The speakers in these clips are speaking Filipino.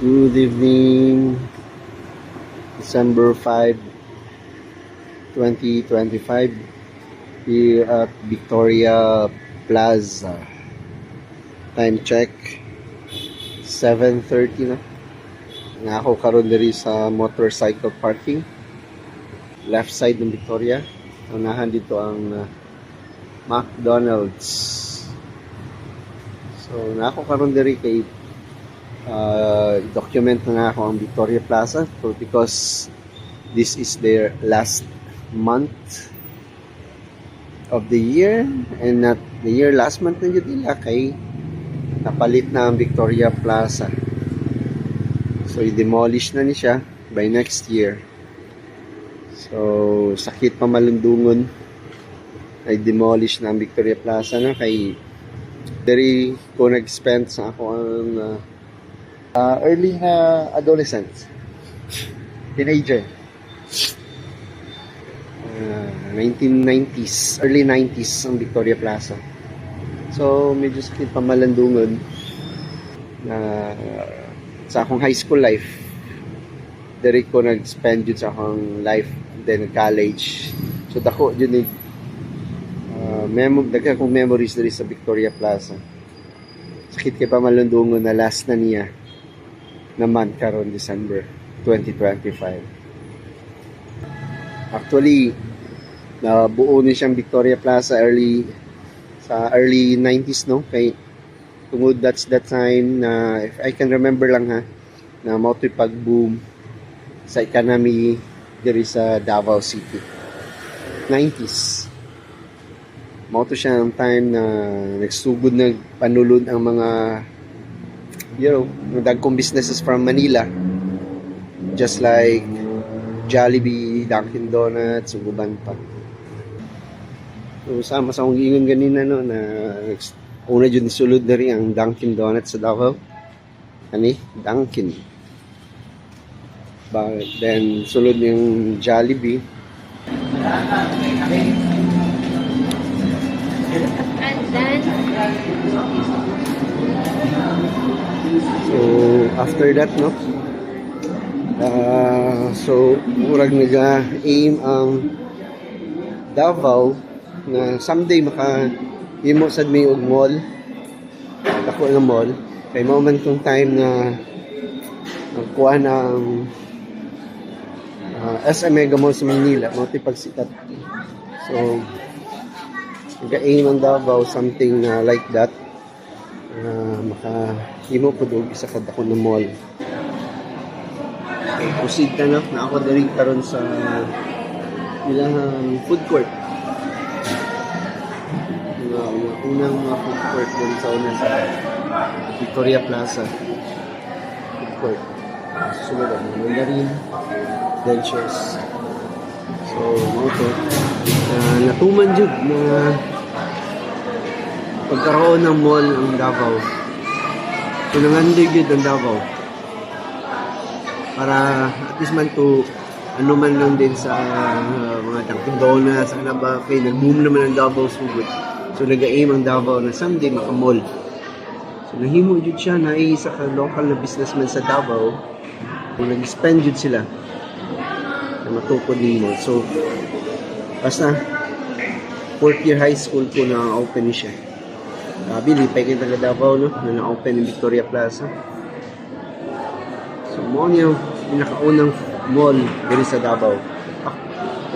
Good evening, December 5, 2025, here at Victoria Plaza. Time check, 7:30 na. Nga ako karon diri sa motorcycle parking, left side ng Victoria. Unahan dito ang McDonald's. So, nga ako karon diri kay document na ako ang Victoria Plaza because this is their last month of the year, and not the year, last month na yun nila kay napalit na ang Victoria Plaza. So i-demolish na ni siya by next year. So sakit pa malundungon ay demolish na ang Victoria Plaza na kay very ko nag-spend sa ako ang early na adolescent, teenager, 1990s, early 90s ang Victoria Plaza. So medyo sakit pa malandungan na sa akong high school life. Diri ko nag-spend yun sa akong life, then college. So dako yun daghan akong memories diri sa Victoria Plaza. Sakit kay pa malandungan na last na niya naman karon December 2025. Actually, nabuo ni siyang Victoria Plaza early 90s, no? Kay tungod that's that time na, if I can remember lang ha, na mao to'y pag-boom sa economy diri sa Davao City. 90s. Mao to siya ang time na nagsugod na panulod ang mga dagkong businesses from Manila, just like Jollibee, Dunkin Donuts, uban pa. So sama sa akong giingon ganina, no, na una dyan sulod na rin ang Dunkin Donuts sa Davao. Dunkin. But then sulod yung Jollibee. And then So after that, no, so murag nag-aim ang Davao na someday himo sad may og mall, dako nga mall, kay mao man tong time na kuha ng SM Mega Mall sa Manila, mao ti pagsikat. So nag-aim ang Davao something like that, makahimo po doon isa ka dako ng mall. Okay, proceed na ako diri karon sa ilang food court. Unang mga food court doon sa sa Victoria Plaza food court. Susunod ang Mandarin, Delicious. So mo to natuman jud na pagkaroon ng mall ang Davao. So nangandig yun ang Davao para at least man to ano man lang din sa mga Dunkin Donuts, ano ba, kay nag-boom naman ang Davao sugod. So nag-aim ang Davao na someday maka-mall. So nahimo jud siya na isa ka local na businessman sa Davao. Kung nag-spend jud sila na matukod ni mall. So basta 4th year high school ko na open siya. Bili pa kayo taga Davao, no, na na-open yung Victoria Plaza. So mo niya pinakaunang mall diri sa Davao.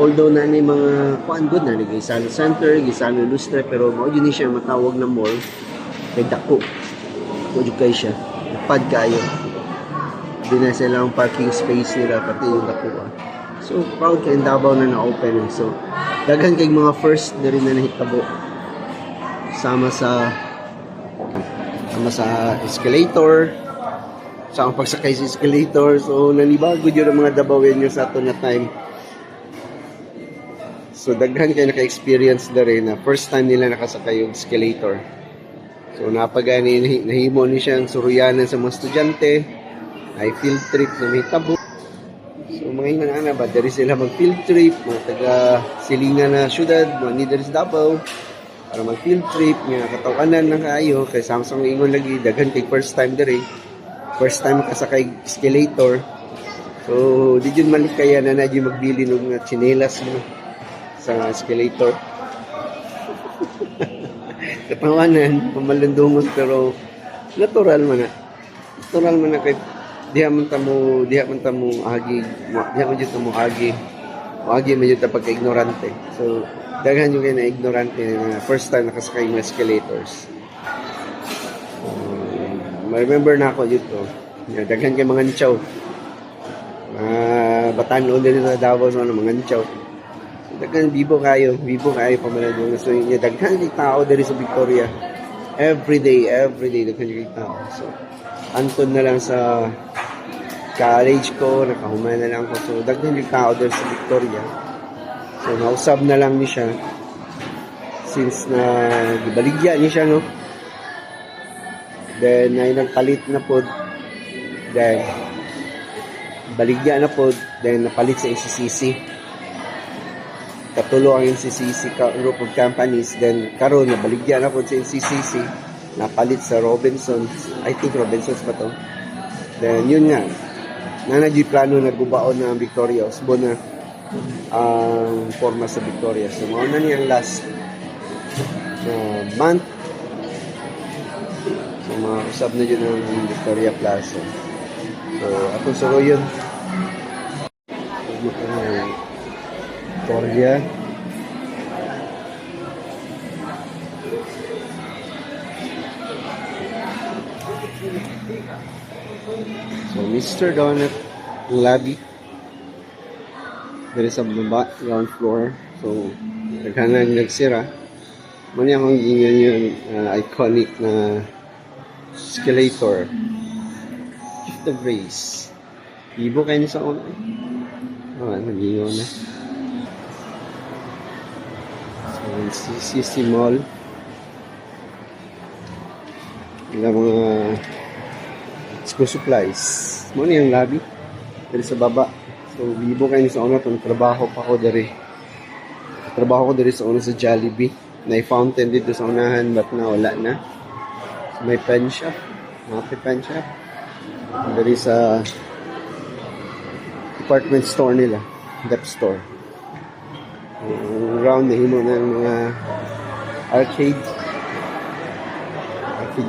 Although na ni mga kuan good na ni Gisano Center, Gisano Lustre, pero mao yun siya matawag na mall kay dako. Mo jud kay siya. Napad kayo. Di na sila ang parking space nila pati yung dako. So proud kay Davao na na-open. So daghan kay mga first diri na nahitabo. Sama sa escalator, sa ang pagsakay sa escalator. So nanibago yun ang mga Davaoenyo sa ato na time. So daghan kayo naka-experience na rin na first time nila nakasakay yung escalator. So napagani nahimo ni siyang suruyanan sa mga estudyante, ay field trip na may tabo. So mga hingan ba diri sila mag field trip, mga taga silingan na syudad, mga ni diri sa Davao, para mag field trip nga katawanan lang kaayo kay Samsung ingon lagi daghan kay first time diri. first time kasakay escalator. So, di yun malikaya na na yung magbili ng chinelas mo sa escalator. Katawanan, pamalandungon, pero natural man na. Natural man na kay diha man ta mo agi, diha man jud ta mo agi. Agi man jud ta pagka-ignorante. So, daghan yung na ignorante na first time nakasakay ng escalators. Remember na ako dito. Daghan kay mga nchaw. Batan-on din na Davao sa mga nchaw. Daghan bibo kayo pamalandungon. So, daghan kay tao diri sa Victoria. Every day daghan kay tao. So, anton na lang sa college ko, nakahuman na lang ko. So, daghan yung tao dito sa Victoria. So, nausab na lang ni siya. Since na gibaligya ni siya, no? Then, ay nagpalit na po. Then, baligya na po. Then, napalit sa NCCC. Katulo ang NCCC group of companies. Then, karon na baligya na po sa NCCC. Napalit sa Robinsons. I think Robinsons pa to. Then, yun nga. Nanagay plano na gubaon na ang Victoria. Usbo na ang forma sa Victoria. So, mga na niyang last month. So, mga usap na dyan ang Victoria Plaza. So, atong suro yun. Victoria. So, Mr. Donut lobby. There is a baba, ground floor. So, naghanang nagsira. Mani akong ingin yung iconic na escalator. Gift of Grace. Ibo kayo niya sa una. Nag-ingaw na. So, CCC Mall. Ilang mga school supplies. Muna yung lobby. Dari sa baba. So, bibo kayo sa una. Trabaho pa ko dari. Trabaho ko dari sa una sa Jollibee. Na-fountain dito sa unahan. But na wala na. So, may pen shop. Happy pen shop. Dari sa department store nila. Dep store. Around na himo ng mga arcade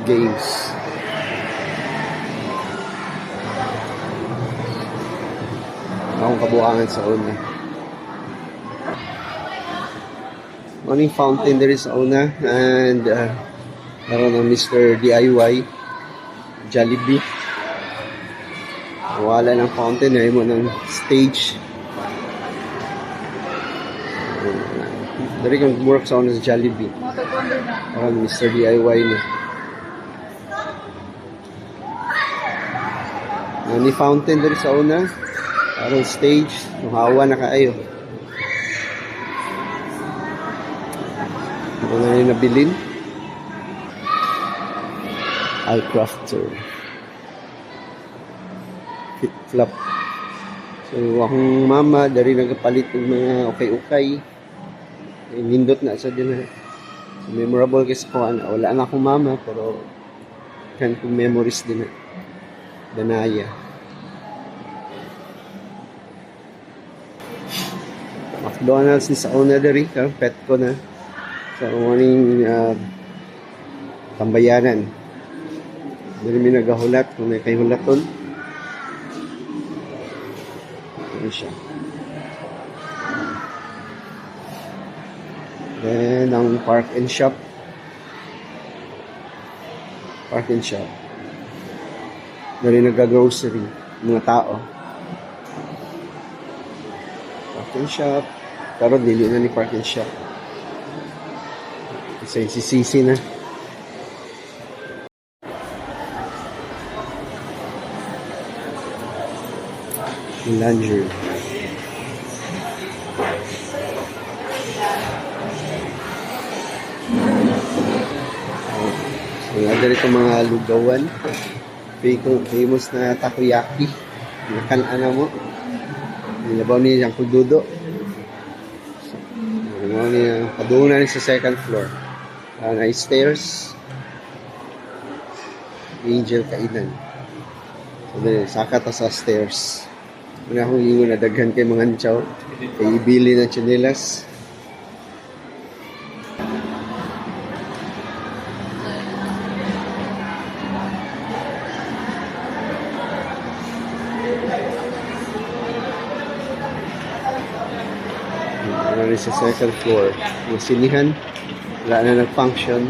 games. Akong kabukangan sa una. Morning fountain there is sa una. And meron ng Mr. DIY Jollibee. Wala ng fountain. Ngayon mo ng stage. Dari kang work sa una sa Jollibee. Meron Mr. DIY na. Ni fountain dari sa una. Parang stage, hawa na kaayo. Ano na yung nabilin? Alcrafter. Flip-flop. So, akong mama, dari nagpalit ng mga ukay-ukay. Nindot na sa din. So, memorable kasi ko. Wala na akong mama, pero kan kong memories din na. Danaya. McDonald's ni sa una dari, pet ko na. Sa morning tambayanan. Dari may nagahulat, kung may kay hulaton. Ano siya. Then, ang park and shop. Park and shop. Dari nag-grocery, mga tao. Park and shop. Pero dili na ni park and shop. Kasi sisisi na. Langer. So, ada rito mga lugawan. Famous na takoyaki. Nakalaan mo. Nilabaw niya yung kududo. Padunan sa second floor. Na stairs. Angel Kainan. So, saka ta sa stairs. Una akong ingon na daghan kay mga antsaw. Kay ibili ng tsinelas. Ano sa second floor. Yung sinihan. Wala na nag-function.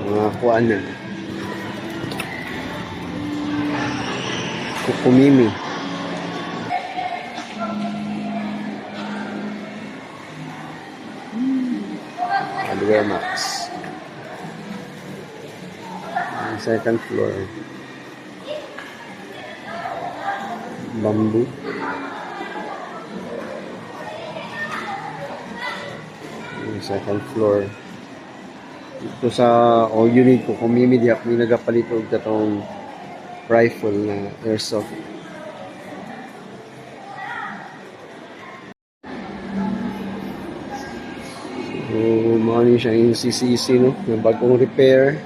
Mga kuhaan na. Kukumimi. Hardware Max. Yung second floor. Bamboo. Yung second floor. Ito sa all you need ko kumimi diha may nagapalit og katong rifle na airsoft. So, mao ni siya yung CCC no, na bagong repair.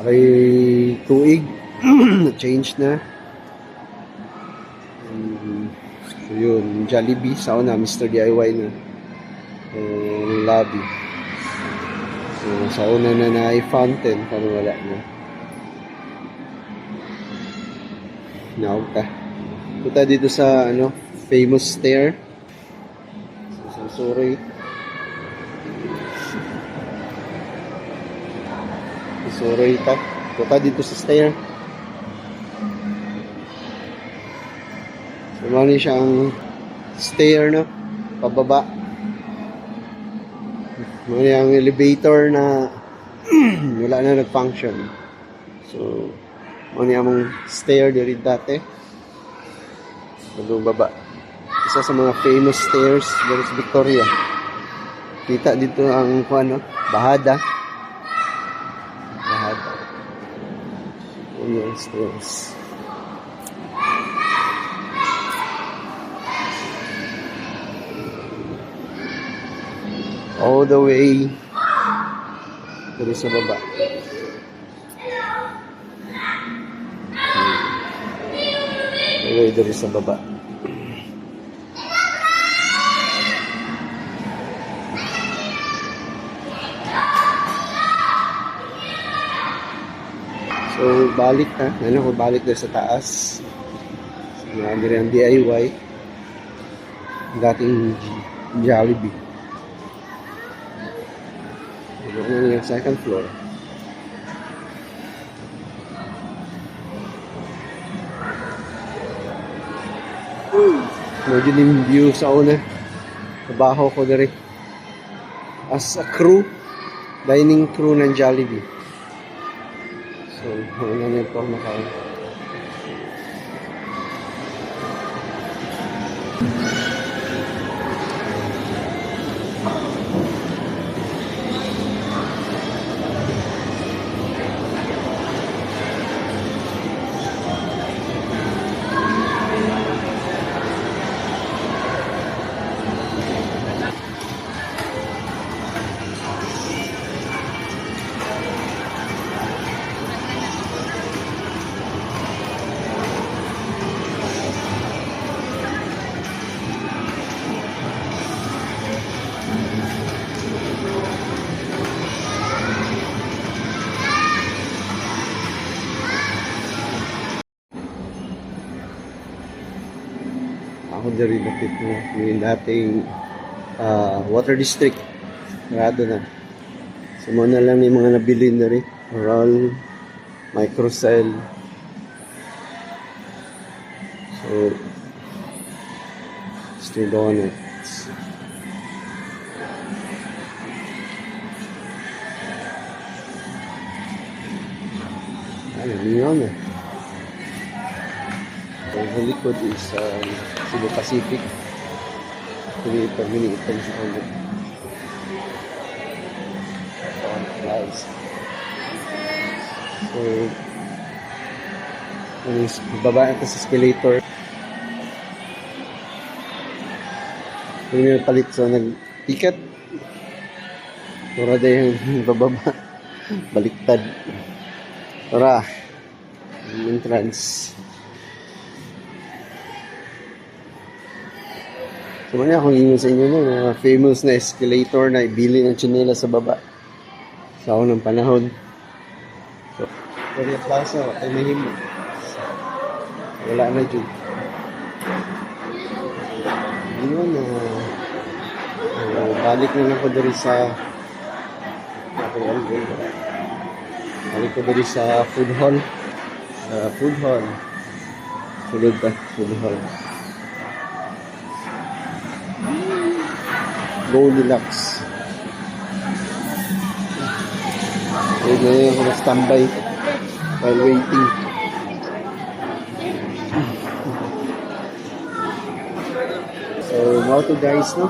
Aray tuig change na. So yun, Jollibee sa una Mr. DIY na lobby. So, sa una na fountain pero wala na. Now ka. Punta dito sa ano, famous stair. So, sorry. Sorry ta. Punta dito sa stair. So, mali siyang stair no, pababa. Mali ang elevator na wala na nag-function. So, mali ang stair diri dati. Bago baba. Isa sa mga famous stairs dito sa Victoria. Kita dito ang ano, Bahada. Bahada. Yung stairs. All the way dito sa baba. All the way dito sa baba. So, balik na. Ano ko, balik na sa taas. Nandito ang DIY. Dating Jollibee. Ano yung second floor. Medyo yung view sa una. Trabaho ko na rin. As a crew, dining crew ng Jollibee. So, ano na ito makain. Ako dari lapit mo yung dating water district. Narado na. So, muna lang yung mga nabili na rin. Oral, Microcell. So, still donuts. Ano, niyo na. So, sa likod is Cebu Pacific. Mini itong sa ulit. Nice. So, baba ito sa escalator. Kung yung palit, so nag-ticket. Mura din yung bababa. Baliktad. Tara. Ang entrance. So, muna akong inyo sa inyo na famous na escalator na ibili ng tsinela sa baba. Sa unang panahon. So, Victoria Plaza, ay mahimo. Wala na dyan. Yun, balik na lang ko dari sa balik ko dari sa food hall. Food hall. Sulod pa, food hall. Goldilocks. Okay, ngayon ako na-standby while waiting. So, now to guys, no?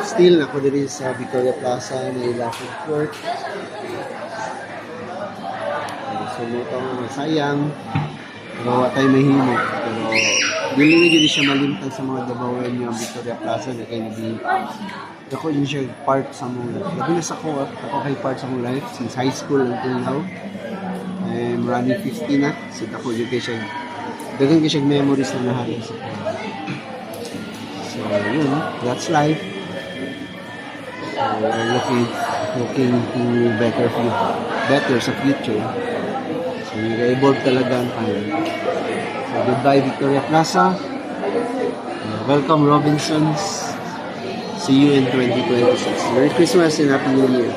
Still, ako din sa Victoria Plaza, Manila Food Court. So, mutang sayang. Gawa tayo mahimo. Pero, dili na dili siya malintang sa mga dabawan niya Victoria Plaza na kayo naging ako yun siya part sa mong life. Labi na sa ko, ako kay part sa mong life since high school until now. I'm running 50 na. So, ako yun kayo siya. Dagang kayo siya memories na nahalang sa ko. So, yun. That's life. So, looking to better sa future. So, nag-evolve talaga ang time. So, goodbye Victoria Plaza. Welcome Robinsons. See you in 2026. Merry Christmas and Happy New Year.